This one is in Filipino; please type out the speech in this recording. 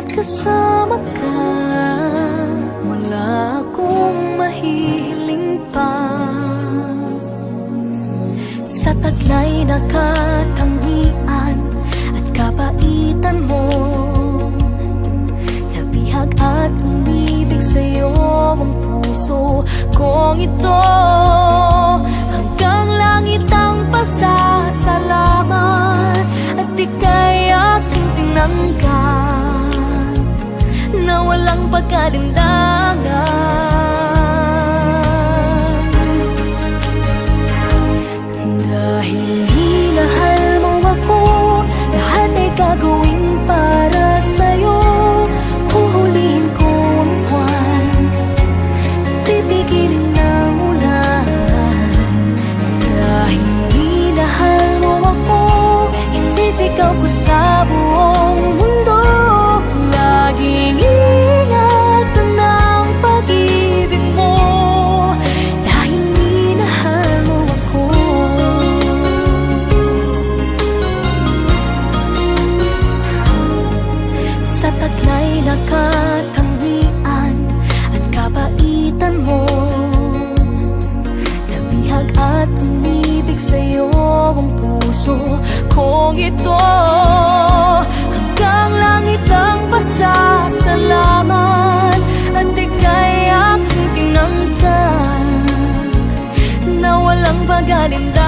Bagamat kasama ka, wala akong mahihiling pa. Sa taglay na katangian at kabaitan mo, nabihag at umibig sa'yo ang puso kong ito. Hanggang langit ang pasasalamat at ika'y aking tinanggap na walang pag-alinlangan. Dahil minahal mo ako, lahat ay gagawin para sa'yo. Huhulihin ko ang buwan, pipigilin ng ulan. Dahil minahal mo ako, isisigaw ko sa buong mundo. Laging ingatan ng pag-ibig mo, dahil minahal mo ako. Sa taglay na katangian at kabaitan mo, nabihag at umibig sa'yo ang puso kong ito. Hanggang langit ang pasasalamat at ika'y aking tinanggap na walang pag-alinlangan.